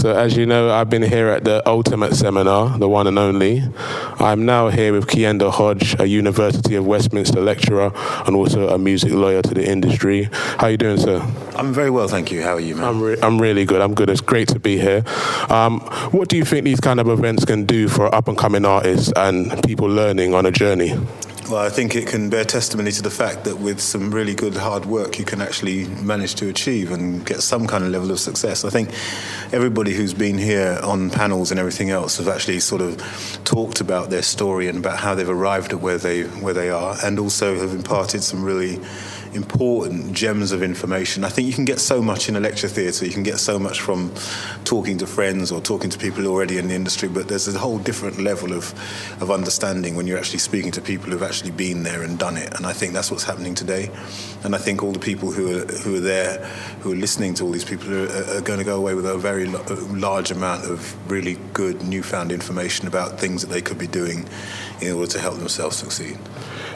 So as you know, I've been here at the Ultimate Seminar, the one and only. I'm now here with Kienda Hoji, a University of Westminster lecturer and also a music lawyer to the industry. How are you doing, sir? I'm very well, thank you. How are you, man? I'm really good. I'm good. It's great to be here. What do you think these kind of events can do for up-and-coming artists and people learning on a journey? Well, I think it can bear testimony to the fact that with some really good hard work, you can actually manage to achieve and get some kind of level of success. I think everybody who's been here on panels and everything else have actually sort of talked about their story and about how they've arrived at where they are, and also have imparted some really important gems of information. I think you can get so much in a lecture theatre, you can get so much from talking to friends or talking to people already in the industry, but there's a whole different level of understanding when you're actually speaking to people who've actually been there and done it. And I think that's what's happening today. And I think all the people who are there, who are listening to all these people, are going to go away with a very large amount of really good newfound information about things that they could be doing in order to help themselves succeed.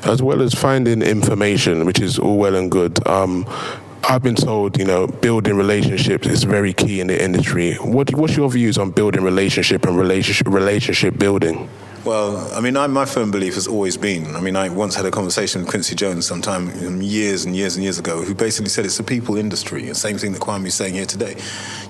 As well as finding information, which is all well and good, I've been told, building relationships is very key in the industry. What's your views on building relationship and relationship building? Well, I mean, my firm belief has always been, I once had a conversation with Quincy Jones sometime years and years and years ago, who basically said it's a people industry, the same thing that Kwame's saying here today.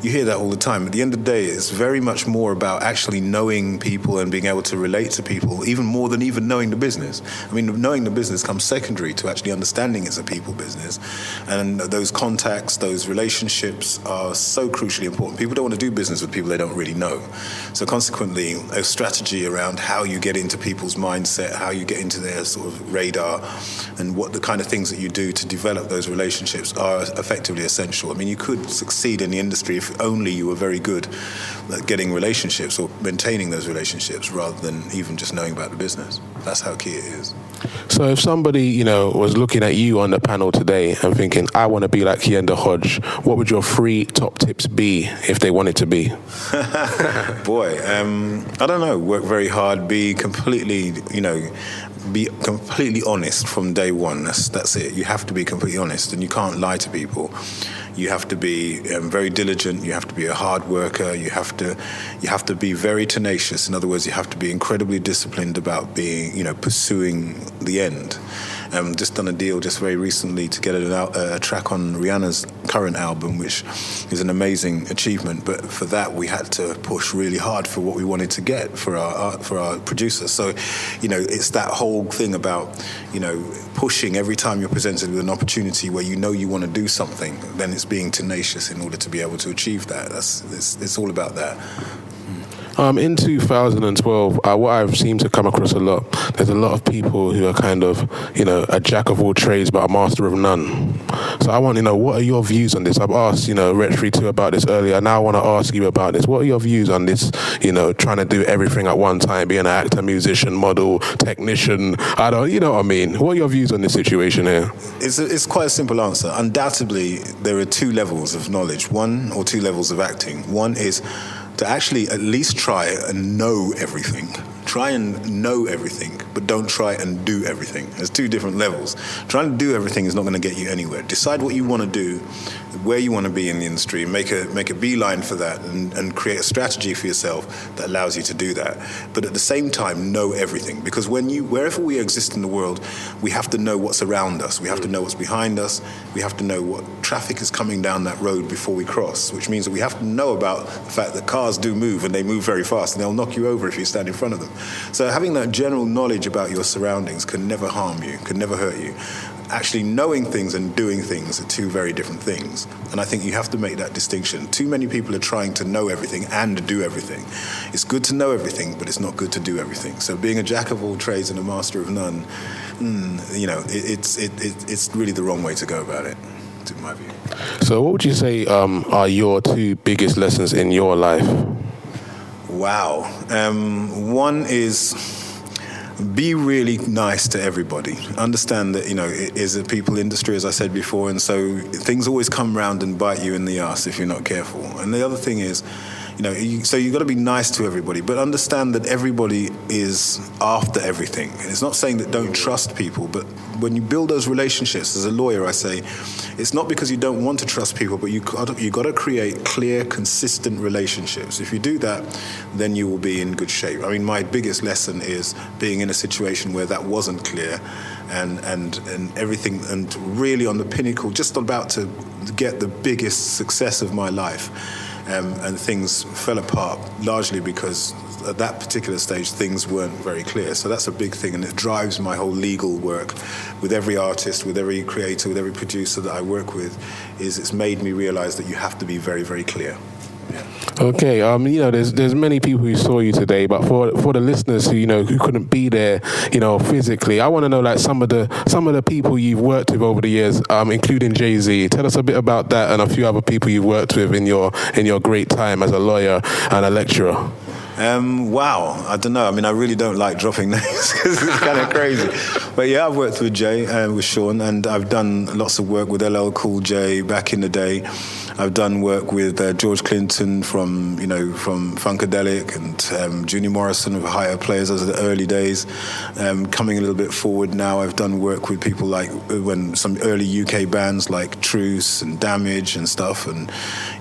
You hear that all the time. At the end of the day, it's very much more about actually knowing people and being able to relate to people, even more than even knowing the business. I mean, knowing the business comes secondary to actually understanding it's a people business. And those contacts, those relationships are so crucially important. People don't want to do business with people they don't really know. So consequently, a strategy around how you get into people's mindset, how you get into their sort of radar, and what the kind of things that you do to develop those relationships are effectively essential. I mean, you could succeed in the industry if only you were very good at getting relationships or maintaining those relationships rather than even just knowing about the business. That's how key it is. So if somebody, was looking at you on the panel today and thinking, I want to be like Kienda Hoji, what would your 3 top tips be if they wanted to be? Boy, I don't know. Work very hard, be completely honest from day one. That's it. You have to be completely honest, and you can't lie to people. You have to be very diligent. You have to be a hard worker. You have to be very tenacious. In other words, you have to be incredibly disciplined about being, pursuing the end. Just done a deal just very recently to get a track on Rihanna's current album, which is an amazing achievement. But for that, we had to push really hard for what we wanted to get for our producer. So, it's that whole thing about, pushing every time you're presented with an opportunity where you want to do something. Then it's being tenacious in order to be able to achieve that. It's all about that. In 2012, what I've seemed to come across a lot, there's a lot of people who are kind of, a jack of all trades but a master of none. So I want to know, what are your views on this? I've asked, Rich32 about this earlier. Now I want to ask you about this. What are your views on this, trying to do everything at one time, being an actor, musician, model, technician? You know what I mean? What are your views on this situation here? It's quite a simple answer. Undoubtedly, there are 2 levels of knowledge, 1 or 2 levels of acting. One is to actually at least try and know everything. Try and know everything, but don't try and do everything. There's 2 different levels. Trying to do everything is not going to get you anywhere. Decide what you want to do, where you want to be in the industry, make a beeline for that, and create a strategy for yourself that allows you to do that. But at the same time, know everything, because wherever we exist in the world, we have to know what's around us. We have to know what's behind us. We have to know what traffic is coming down that road before we cross, which means that we have to know about the fact that cars do move, and they move very fast, and they'll knock you over if you stand in front of them. So having that general knowledge about your surroundings can never harm you, can never hurt you. Actually knowing things and doing things are 2 very different things. And I think you have to make that distinction. Too many people are trying to know everything and do everything. It's good to know everything, but it's not good to do everything. So being a jack of all trades and a master of none, it's really the wrong way to go about it, in my view. So what would you say are your 2 biggest lessons in your life? Wow. One is be really nice to everybody. Understand that, it is a people industry, as I said before, and so things always come round and bite you in the ass if you're not careful. And the other thing is, So you've got to be nice to everybody, but understand that everybody is after everything. And it's not saying that don't trust people, but when you build those relationships, as a lawyer, I say, it's not because you don't want to trust people, but you got to create clear, consistent relationships. If you do that, then you will be in good shape. I mean, my biggest lesson is being in a situation where that wasn't clear, and everything, and really on the pinnacle, just about to get the biggest success of my life. And things fell apart largely because at that particular stage things weren't very clear. So that's a big thing, and it drives my whole legal work with every artist, with every creator, with every producer that I work with. It's made me realize that you have to be very, very clear. Yeah. Okay, there's many people who saw you today, but for the listeners who couldn't be there, physically, I want to know like some of the people you've worked with over the years, including Jay-Z. Tell us a bit about that and a few other people you've worked with in your great time as a lawyer and a lecturer. Wow, I don't know. I mean, I really don't like dropping names because it's kind of crazy. But yeah, I've worked with Jay and with Sean, and I've done lots of work with LL Cool J back in the day. I've done work with George Clinton from Funkadelic, and Junior Morrison of Higher Players. Those are the early days. Coming a little bit forward now, I've done work with people like some early UK bands like Truce and Damage and stuff. And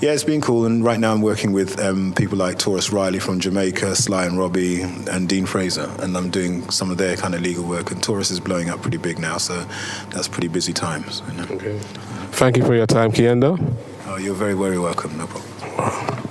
yeah, it's been cool. And right now I'm working with people like Taurus Riley from Jamaica, Sly and Robbie, and Dean Fraser. And I'm doing some of their kind of legal work. And Taurus is blowing up pretty big now, so that's pretty busy times. Okay. Thank you for your time, Kienda. Oh, you're very, very welcome. No problem.